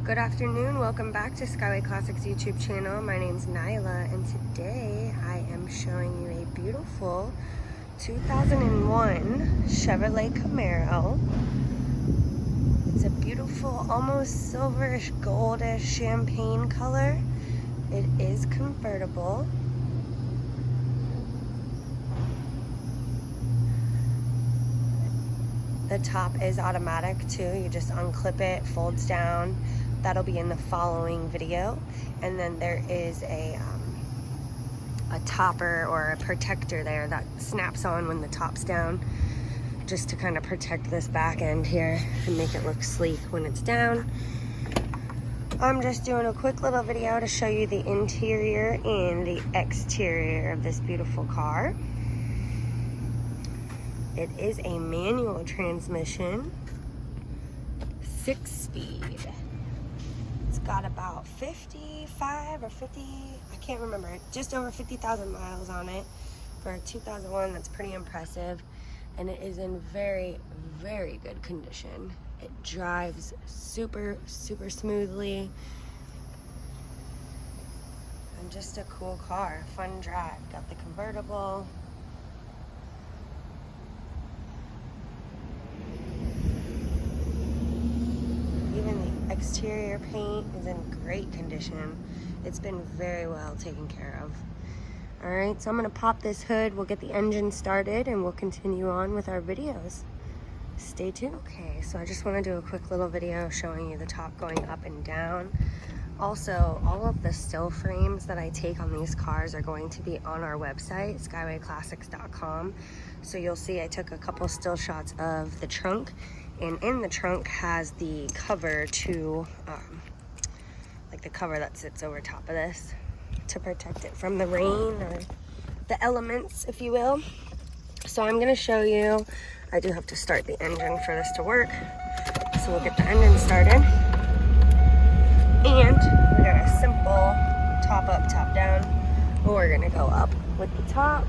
Good afternoon, welcome back to Skyway Classics YouTube channel. My name's Nyla and today I am showing you a beautiful 2001 Chevrolet Camaro. It's a beautiful, almost silverish, goldish champagne color. It is convertible. The top is automatic too. You just unclip it, folds down. That'll be in the following video. And then there is a topper or a protector there that snaps on when the top's down, just to kind of protect this back end here and make it look sleek when it's down. I'm just doing a quick little video to show you the interior and the exterior of this beautiful car. It is a manual transmission, 6-speed. It's got about 55 or 50, I can't remember, just over 50,000 miles on it. For a 2001, that's pretty impressive. And it is in very, very good condition. It drives super, super smoothly. And just a cool car, fun drive. Got the convertible. Even the exterior paint is in great condition. It's been very well taken care of. All right, so I'm gonna pop this hood, we'll get the engine started, and we'll continue on with our videos. Stay tuned. Okay, so I just wanna do a quick little video showing you the top going up and down. Also, all of the still frames that I take on these cars are going to be on our website, skywayclassics.com. So you'll see I took a couple still shots of the trunk, and in the trunk has the cover to, like the cover that sits over top of this to protect it from the rain or the elements, if you will. So I'm gonna show you, I do have to start the engine for this to work. So we'll get the engine started. And we got a simple top up, top down. We're gonna go up with the top.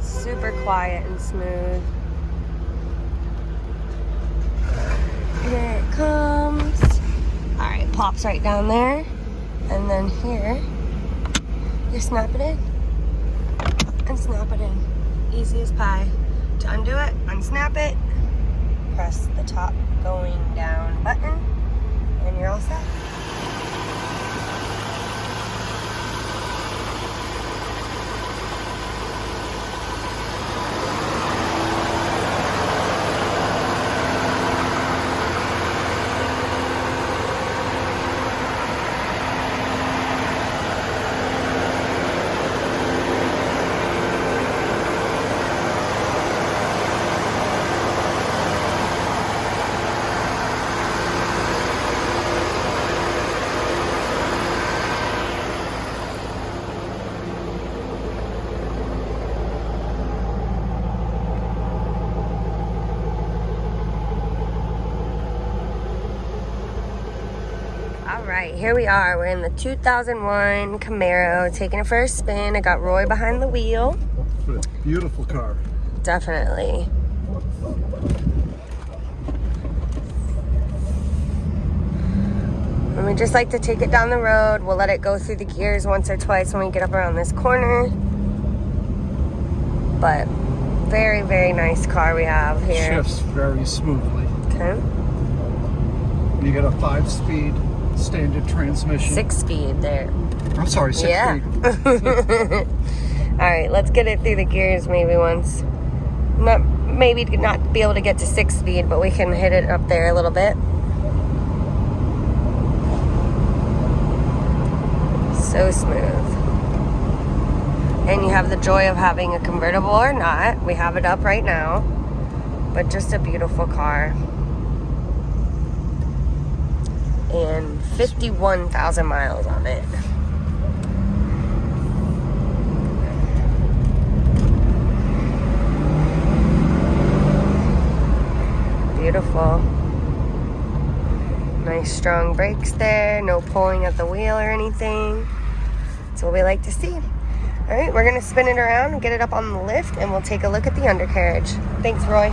Super quiet and smooth. Here it comes. All right, pops right down there. And then here, you snap it in and snap it in. Easy as pie. To undo it, unsnap it, press the top going down button, and you're all set. Alright, here we are. We're in the 2001 Camaro, taking it for a spin. I got Roy behind the wheel. It's a beautiful car. Definitely. And we just like to take it down the road. We'll let it go through the gears once or twice when we get up around this corner. But very, very nice car we have here. Shifts very smoothly. Okay. You get a 5-speed standard transmission. 6-speed there. I'm sorry, 6-speed. Yeah. All right, let's get it through the gears maybe once. Maybe not be able to get to 6-speed, but we can hit it up there a little bit. So smooth. And you have the joy of having a convertible or not. We have it up right now, but just a beautiful car. And 51,000 miles on it. Beautiful. Nice strong brakes there, no pulling at the wheel or anything. That's what we like to see. All right, we're gonna spin it around and get it up on the lift, and we'll take a look at the undercarriage. Thanks, Roy.